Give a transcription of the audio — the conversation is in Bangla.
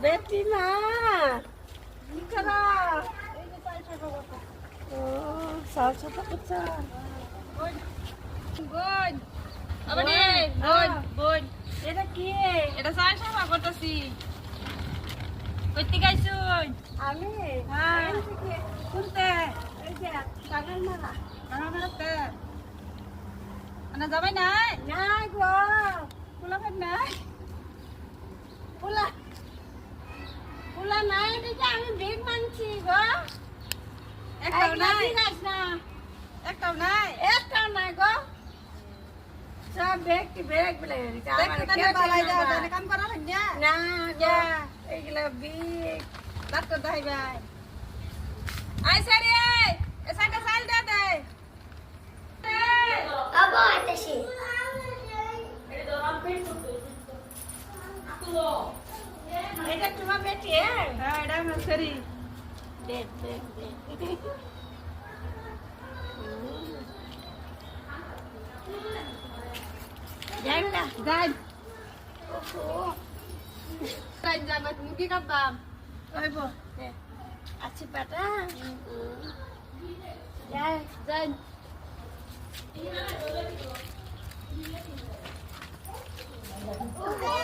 বেটি না সাল ছোট করছে বোন আবারে বোন বোন এটা কি এটা সাই সাফা করতেছি কইতে গাইছুন আমি হ্যাঁ শুনতে এই যে পাগল মারা কানা বেড়াতে আনা যাবাই নাই না গো পোলা ভাই নাই পোলা পোলা নাই দেখে আমি বেগ মানছি গো একটাও নাই না একটাও নাই একটাও নাই গো সব বেগ বেগ বলে দেখতে কানে বালাই দাও জানে কাম করা লাগে না গো এইগুলা বেগ ডাক্তার দাই ভাই আই সারি এ সাইডে সাইল দে দে আবো আইতাছি এটা তোমার বেটি হ্যাঁ এটা আমার সারি দেখ দেখ দেখ যাই না যাই যাই জানা মুরগি কাটতাম কইব আছি পাটা যাই যাই ও